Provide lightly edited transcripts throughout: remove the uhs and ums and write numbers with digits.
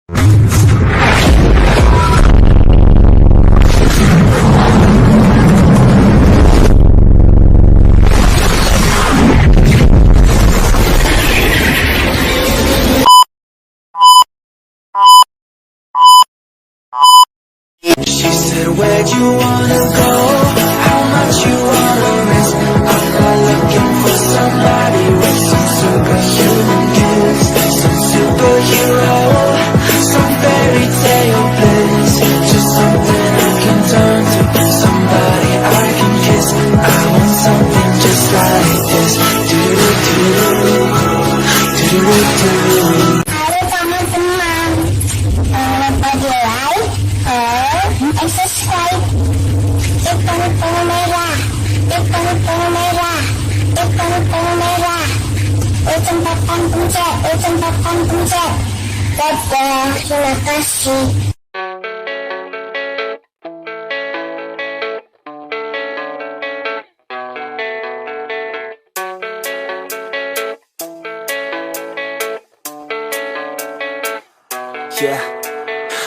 She said, where'd you wanna go? How much you wanna risk? I'm not looking for somebody with some superhuman gifts, some superhero, some fairy tale bliss, just something I can turn to, somebody I can kiss. I want something just like this. Do-do-do, do-do-do. Halo teman-teman, lupa di like, and subscribe. Tekan merah, tekan merah, tekan merah. Tempatkan pencet, tempatkan pencet. Dadah, terima kasih. Yeah,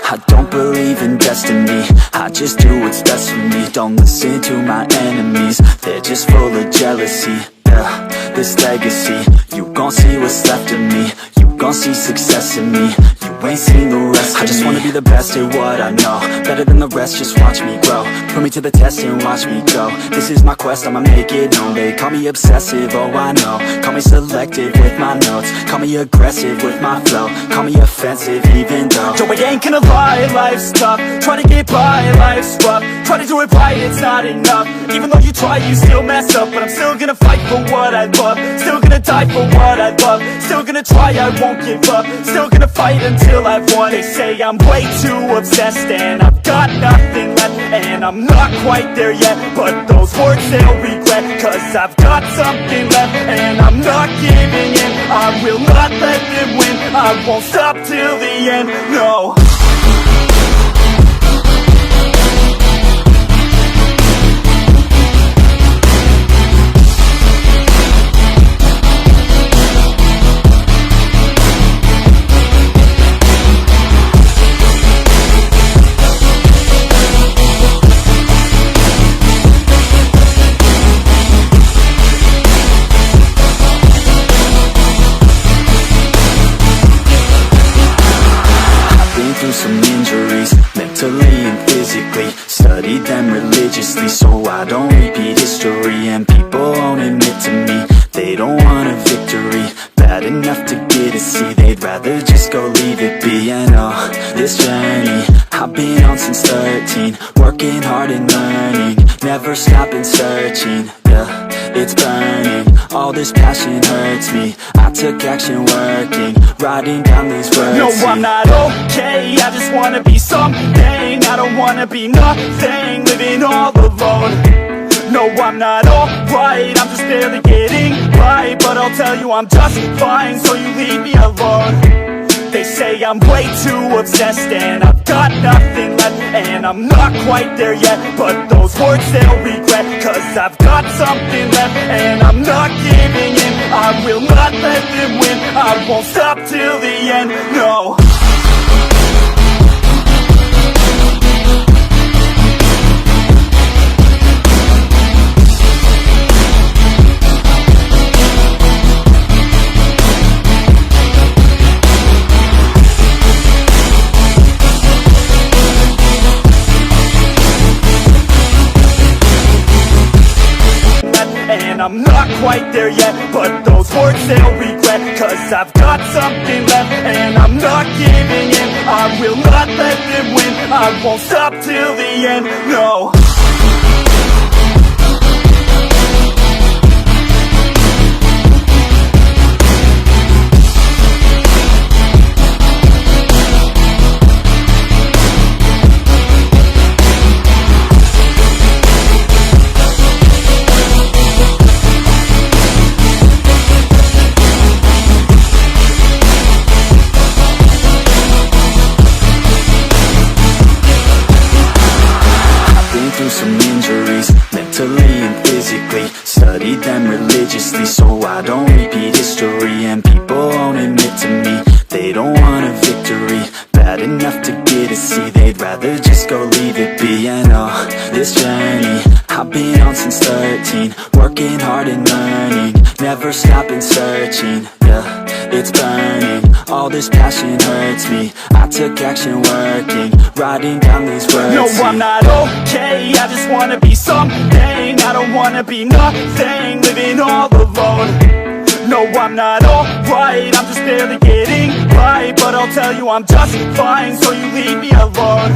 I don't believe in destiny, I just do what's best for me. Don't listen to my enemies, they're just full of jealousy. Yeah, this legacy, you gon' see what's left of me. You gon' see success in me, you ain't seen the rest of me. I just wanna be the best at what I know, better than the rest, just watch me grow. Put me to the test and watch me go. This is my quest, I'ma make it known. They call me obsessive, oh I know. Call me selective with my notes, call me aggressive with my flow, call me offensive even though Joe, I ain't gonna lie, life's tough. Try to get by, life's rough. Try to do it right, it's not enough. Even though you try, you still mess up. But I'm still gonna fight for what I love, still gonna die for what I love, still gonna try, I won't give up, still gonna fight until I've won. They say I'm way too obsessed and I've got nothing left, and I'm not quite there yet, but those words they'll regret, cause I've got something left and I'm not giving in. I will not let them win, I won't stop till the end, no. Some injuries, mentally and physically, studied them religiously so I don't repeat history. And people won't admit to me, they don't want a victory bad enough to get a C, they'd rather just go leave it be. And this journey I've been on since 13, working hard and learning, never stopping searching. Yeah, it's burning, all this passion hurts me. I took action working, writing down these words. No, I'm not okay, I just wanna be something. I don't wanna be nothing, living all alone. No, I'm not alright, I'm just barely getting by, but I'll tell you I'm just fine, so you leave me alone. They say I'm way too obsessed and I've got nothing left, and I'm not quite there yet, but those words they'll regret, cause I've got something left and I'm not giving in. I will not let them win, I won't stop till the end, no. And I'm not quite there yet, but those words they'll regret, cause I've got something left and I'm not giving in. I will not let them win, I won't stop till the end, no. enough to get a see. They'd rather just go leave it be. And oh, this journey I've been on since 13, working hard and learning, never stopping searching. Yeah, it's burning, all this passion hurts me. I took action working, writing down these words. No, I'm not okay, I just wanna be something. I don't wanna be nothing, living all alone. No, I'm not alright, I'm just barely getting by. But I'll tell you I'm just fine, so you leave me alone.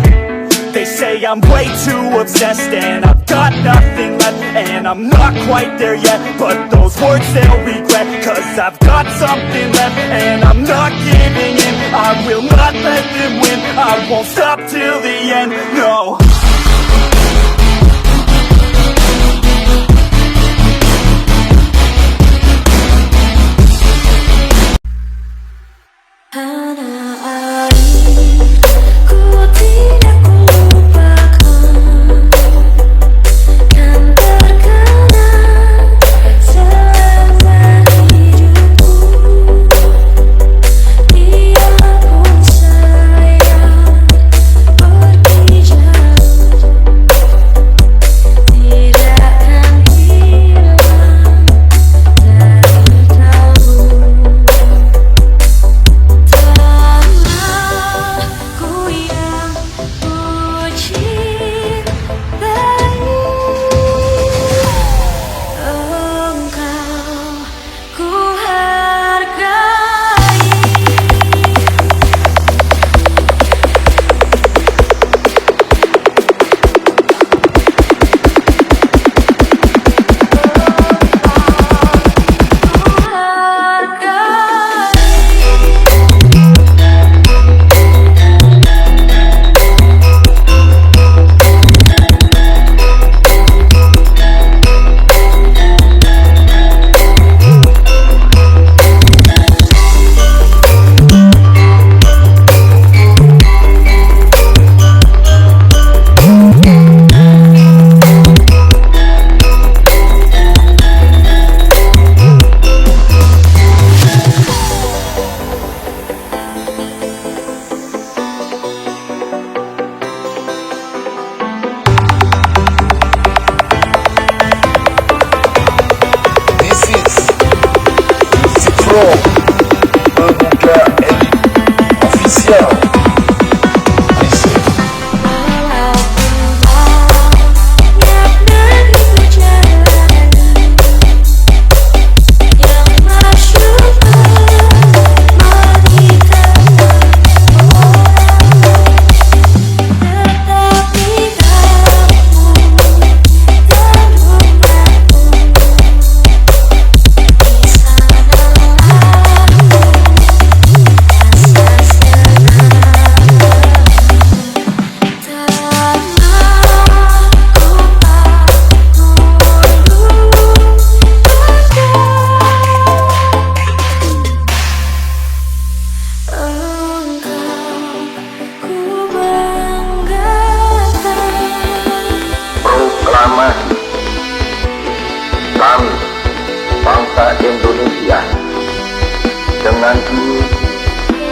They say I'm way too obsessed and I've got nothing left, and I'm not quite there yet, but those words they'll regret. Cause I've got something left and I'm not giving in. I will not let them win, I won't stop till the end, no.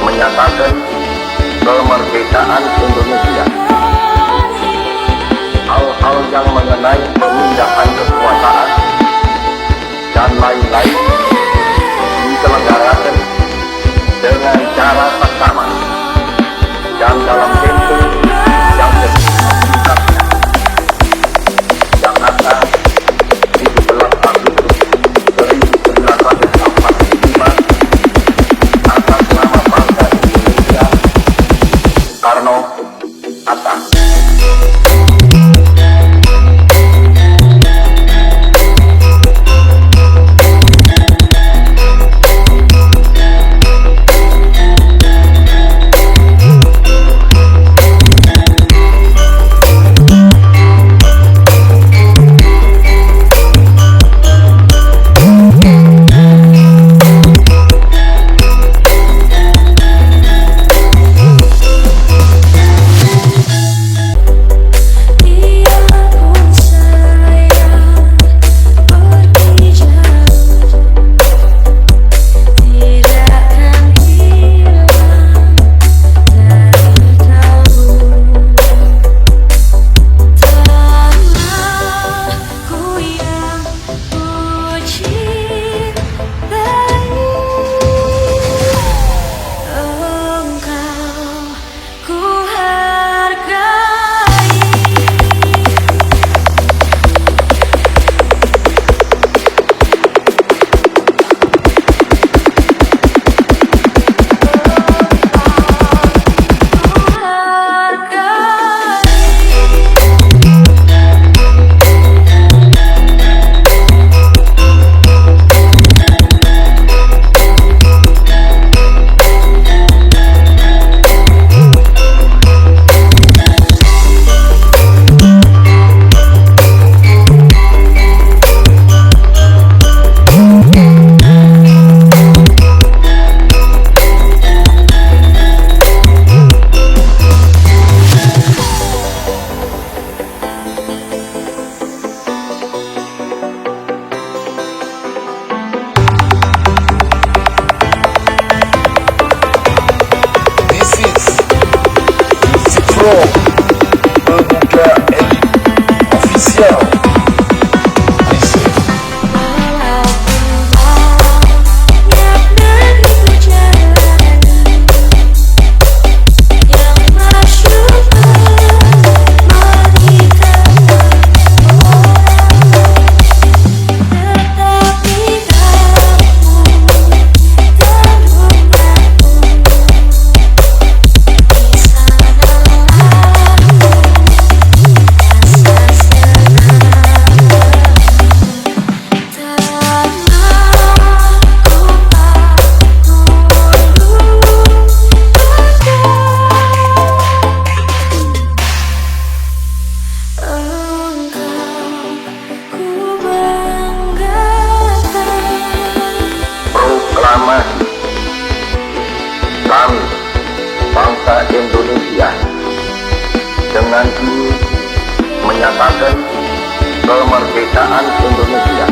menyatakan kemerdekaan Indonesia. Hal-hal yang mengenai pemindahan kekuasaan dan lain-lain diselenggarakan dengan cara seksama dan dalam tempo yang singkatnya. Jakarta, 17 Agustus 1945, atas nama bangsa Indonesia, Soekarno-Hatta. Flow, Pemuda Elit Official. Proklamasi kami bangsa Indonesia dengan diri menyatakan kemerdekaan Indonesia.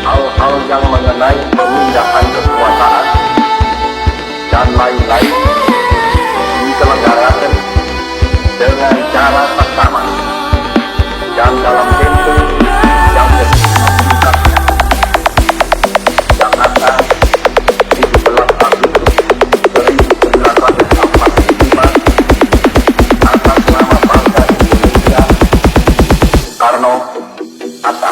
Hal-hal yang mengenai pemindahan kekuasaan dan lain-lain diselenggarakan dengan cara seksama dan dalam tempo yang sesingkat-singkatnya. Jakarta, 17 Agustus 1945, atas nama bangsa Indonesia, Soekarno-Hatta.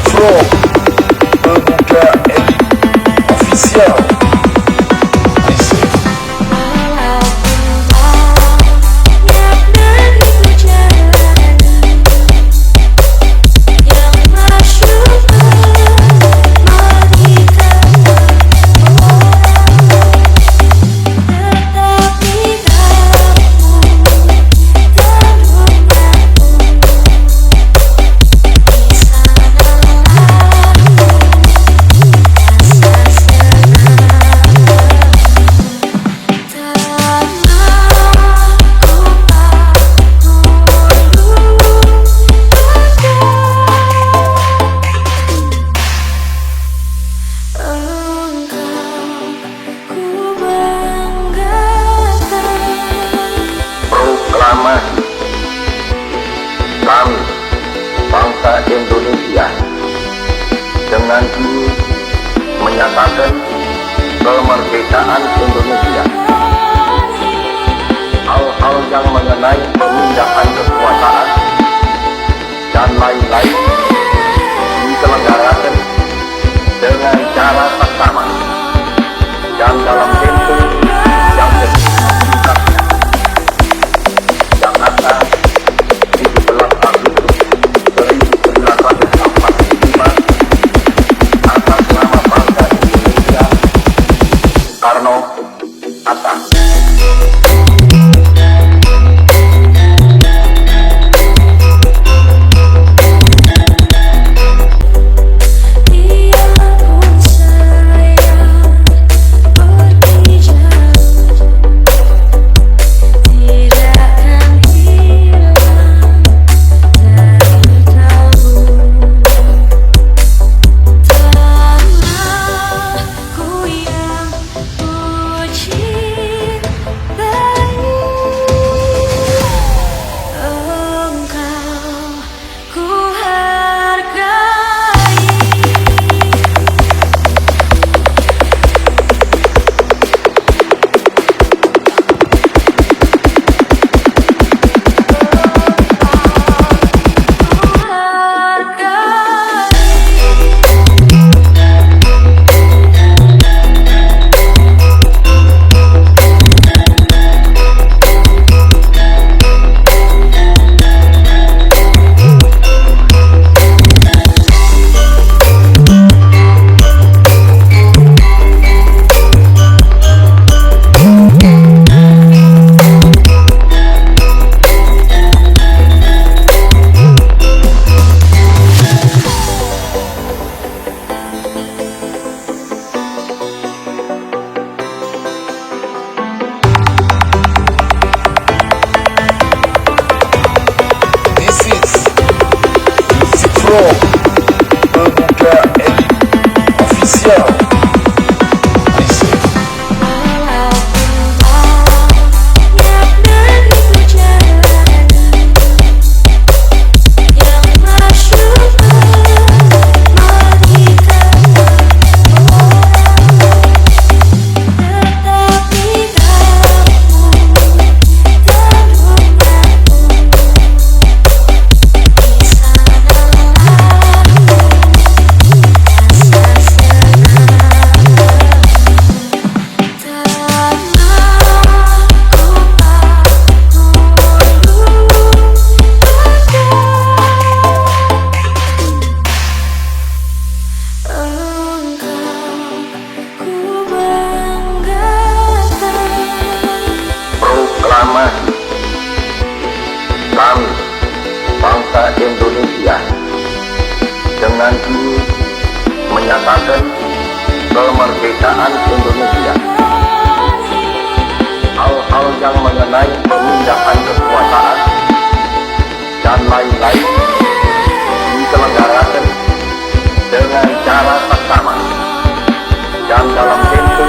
Flow, Pemuda Elit Official. Proklamasi kami bangsa Indonesia dengan diri menyatakan kemerdekaan Indonesia. Hal-hal yang mengenai pemindahan kekuasaan dan lain-lain diselenggarakan dengan cara seksama dan dalam tempo yang sesingkat-singkatnya. Jakarta, 17 Agustus 1945, atas nama bangsa Indonesia, Soekarno-Hatta. Dia From Pemuda Elit Official. Listen. Proklamasi kami bangsa Indonesia dengan ini menyatakan kemerdekaan Indonesia. Hal-hal yang mengenai pemindahan kekuasaan dan lain-lain diselenggarakan dengan cara seksama dan dalam tempo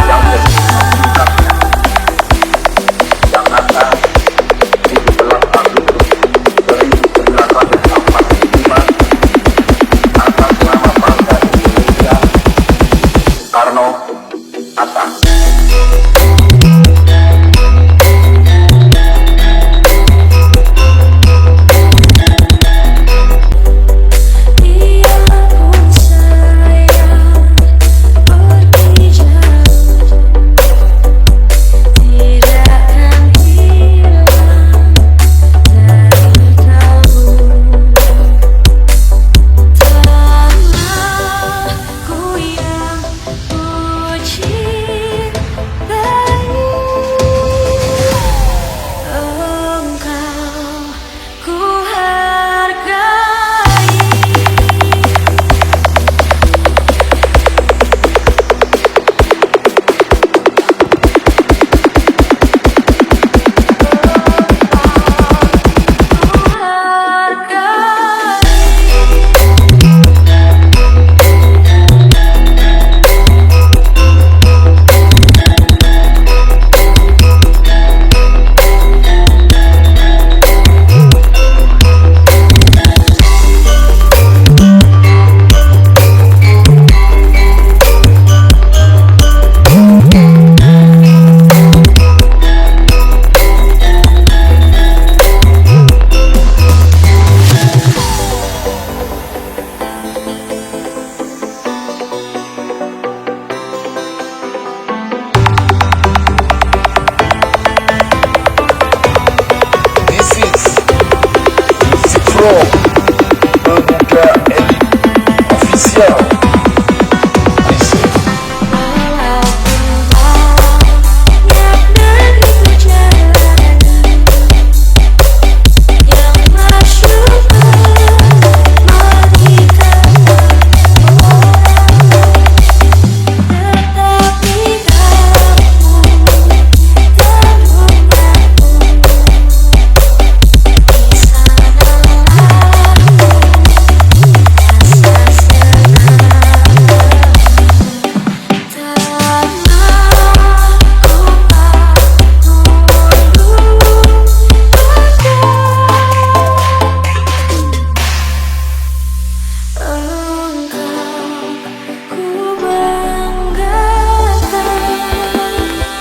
yang sesingkat-singkatnya. Jakarta, 17 Agustus 1945, atas nama bangsa Indonesia, Soekarno-Hatta. From Pemuda Elit Official. Listen.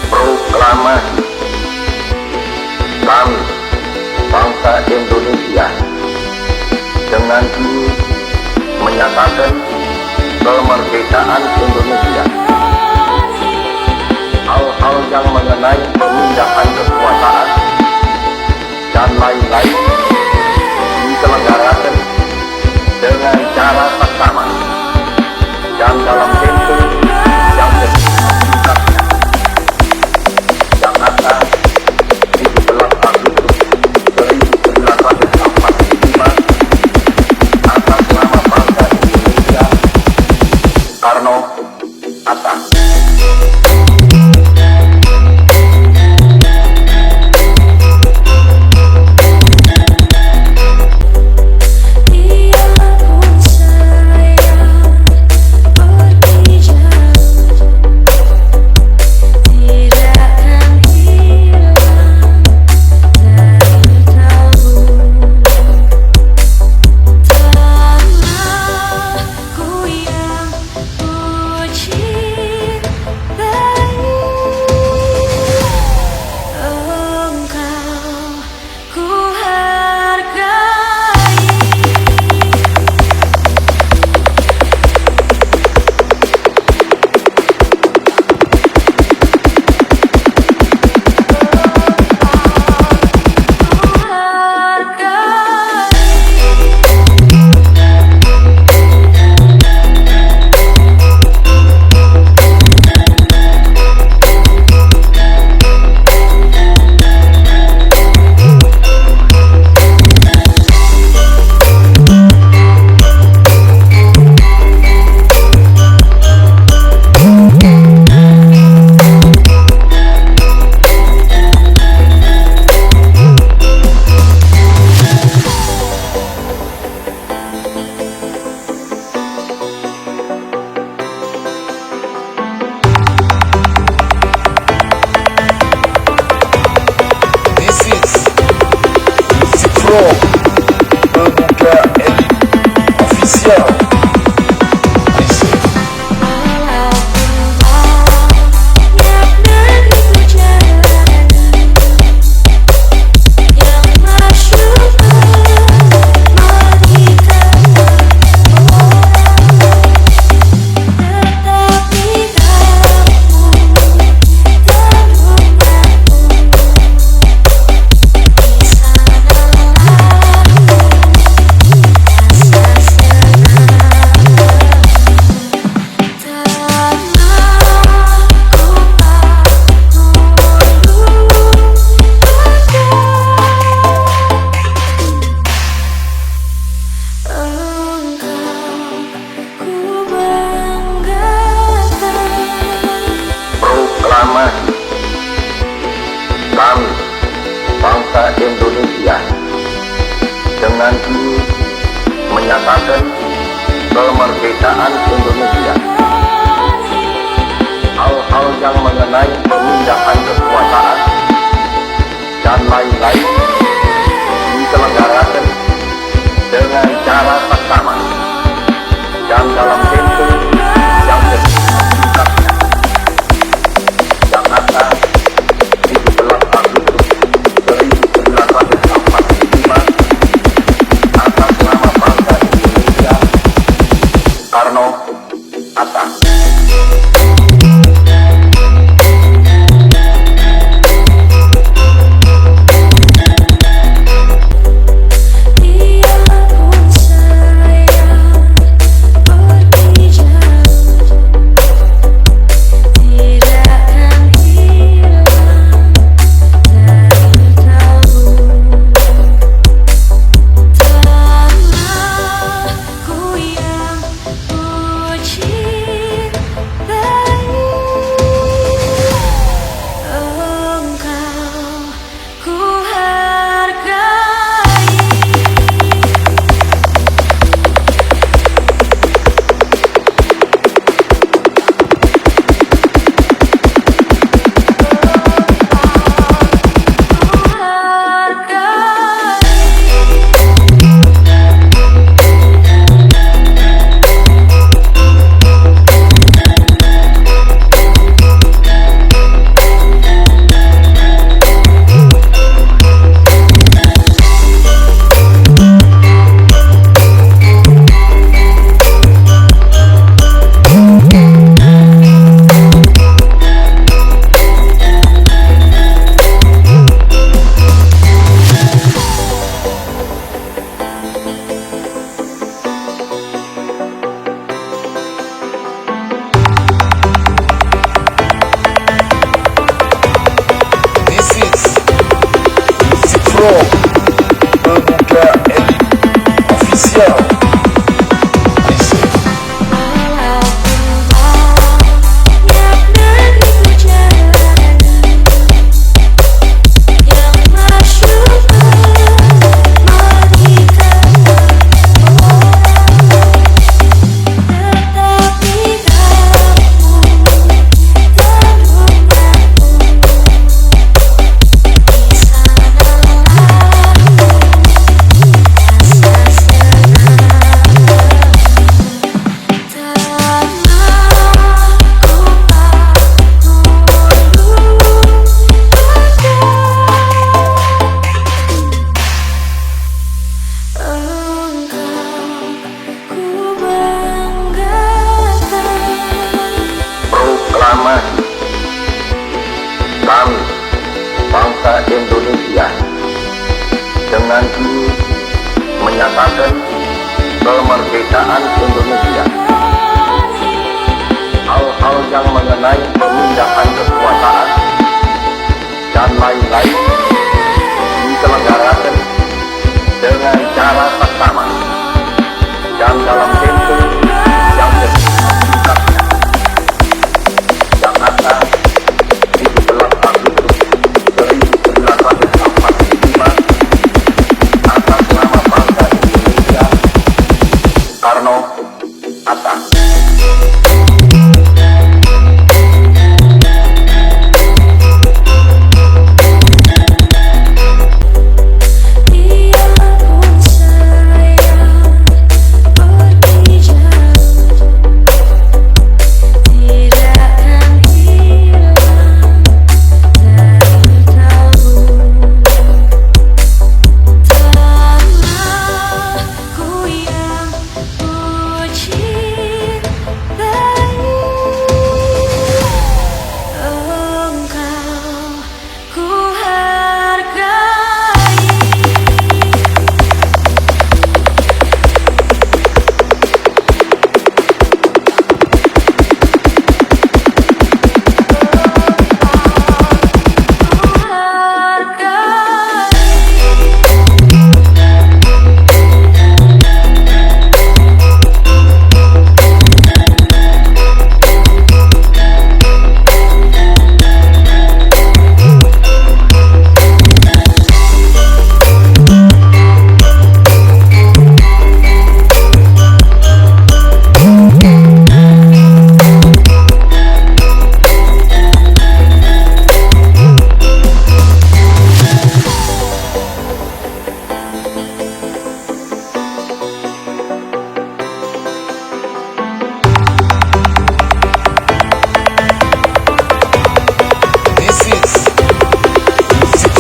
Proklamasi kami bangsa Indonesia dengan ini menyatakan kemerdekaan Indonesia. Hal-hal yang mengenai pemindahan kekuasaan dan lain-lain diselenggarakan dengan cara seksama dan dalam tempo yang sesingkat-singkatnya. Jakarta, 17 Agustus 1945, atas nama bangsa Indonesia, Soekarno-Hatta. Dia From Pemuda Elit Official Present. Proklamasi kami bangsa Indonesia dengan ini menyatakan kemerdekaan Indonesia. Hal-hal yang mengenai pemindahan kekuasaan dan lain-lain diselenggarakan dengan cara seksama dan dalam tempo yang sesingkat-singkatnya. Jakarta, 17 Agustus 1945, atas nama bangsa Indonesia, Soekarno-Hatta. From Pemuda Elit Official Present. Proklamasi kami bangsa Indonesia dengan ini menyatakan kemerdekaan Indonesia. Hal-hal yang mengenai pemindahan kekuasaan dan lain-lain diselenggarakan dengan cara seksama dan dalam tempo yang sesingkat-singkatnya. Jakarta, 17 Agustus 1945, atas nama bangsa Indonesia, Soekarno-Hatta. Dia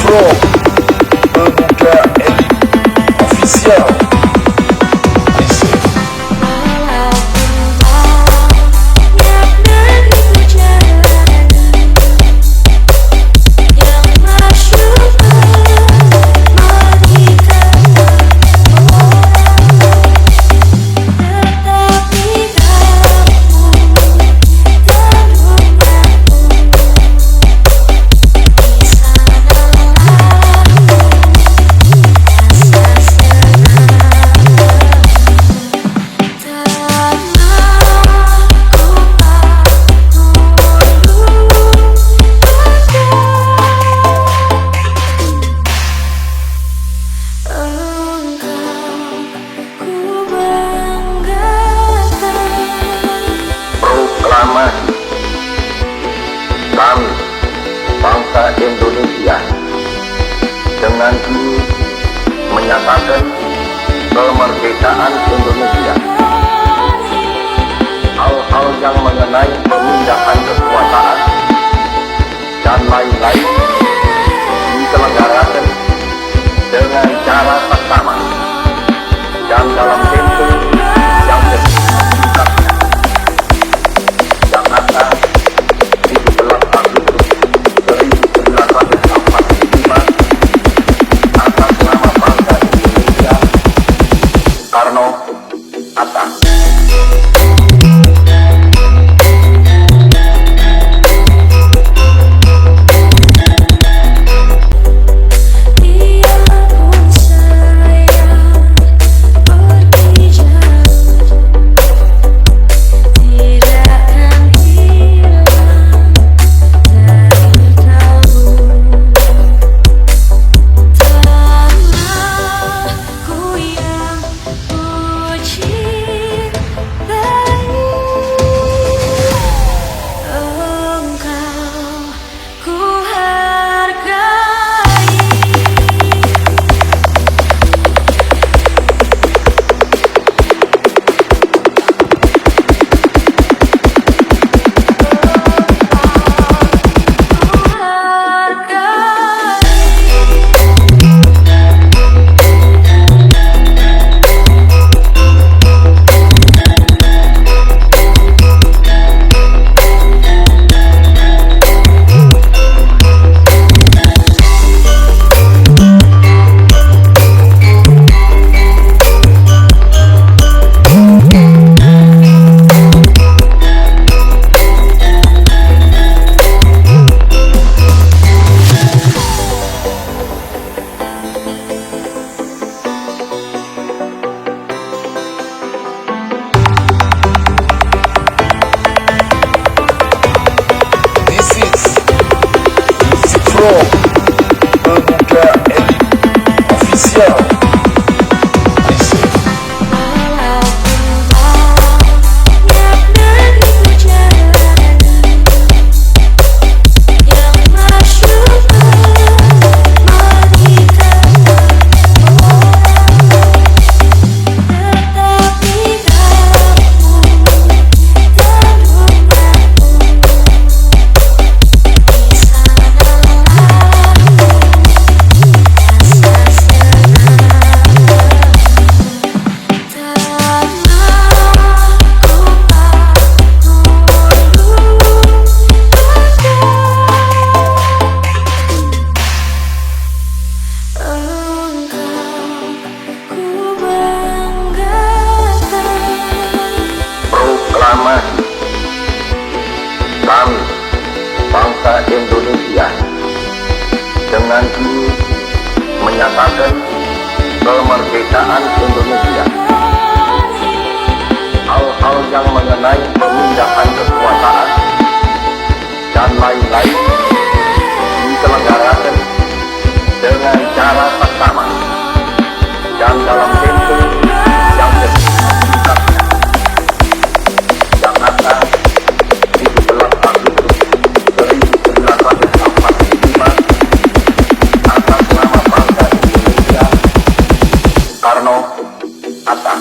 from Pemuda Elit Official. Listen. Proklamasi kami bangsa Indonesia dengan ini menyatakan kemerdekaan Indonesia. Hal-hal yang mengenai pemindahan kekuasaan dan lain-lain diselenggarakan dengan cara seksama dan dalam tempo yang disingkat. Jakarta, 17 Agustus 1945, atas nama bangsa Indonesia, Soekarno-Hatta. from Pemuda Elit Official. Listen. Proklamasi kami bangsa Indonesia dengan ini menyatakan kemerdekaan Indonesia. Hal-hal yang mengenai pemindahan kekuasaan dan lain-lain diselenggarakan dengan cara seksama dan dalam tempo yang disingkat. Jakarta, 17 Agustus 1945, atas nama bangsa Indonesia, Soekarno-Hatta.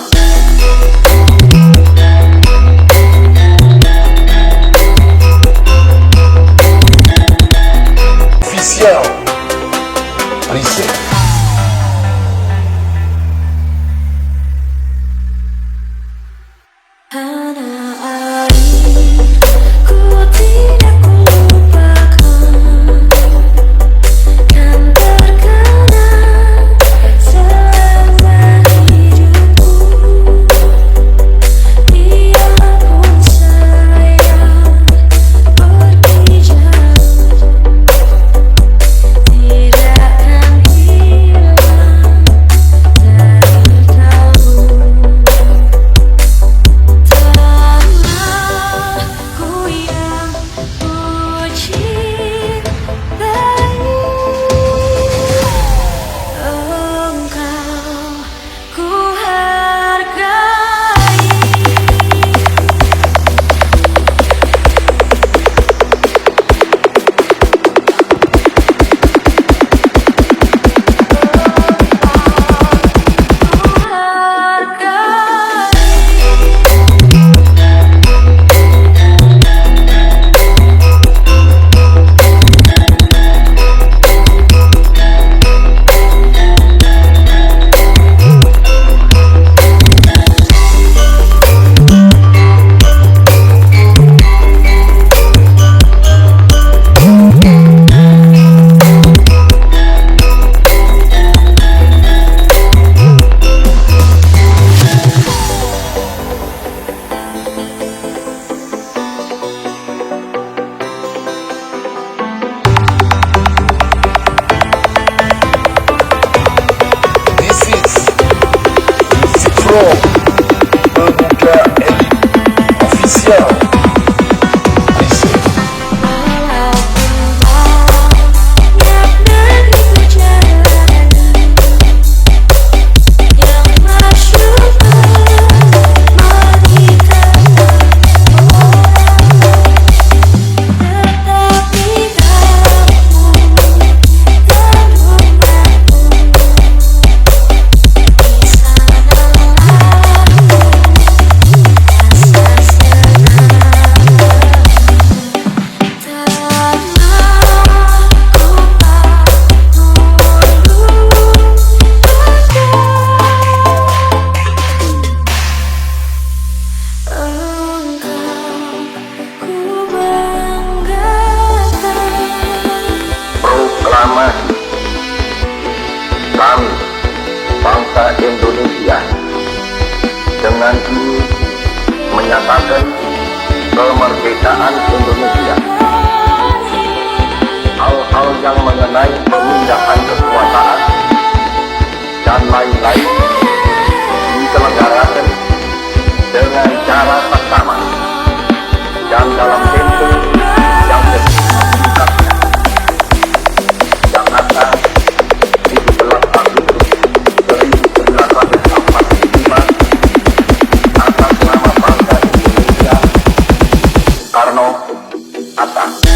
bangsa Indonesia dengan ini menyatakan kemerdekaan Indonesia. Hal-hal yang mengenai pemindahan kekuasaan dan lain-lain diselenggarakan dengan cara seksama dan dalam tempo yang singkatnya. Jakarta, 17 Agustus 1945, atas nama bangsa Indonesia, Soekarno, Hatta.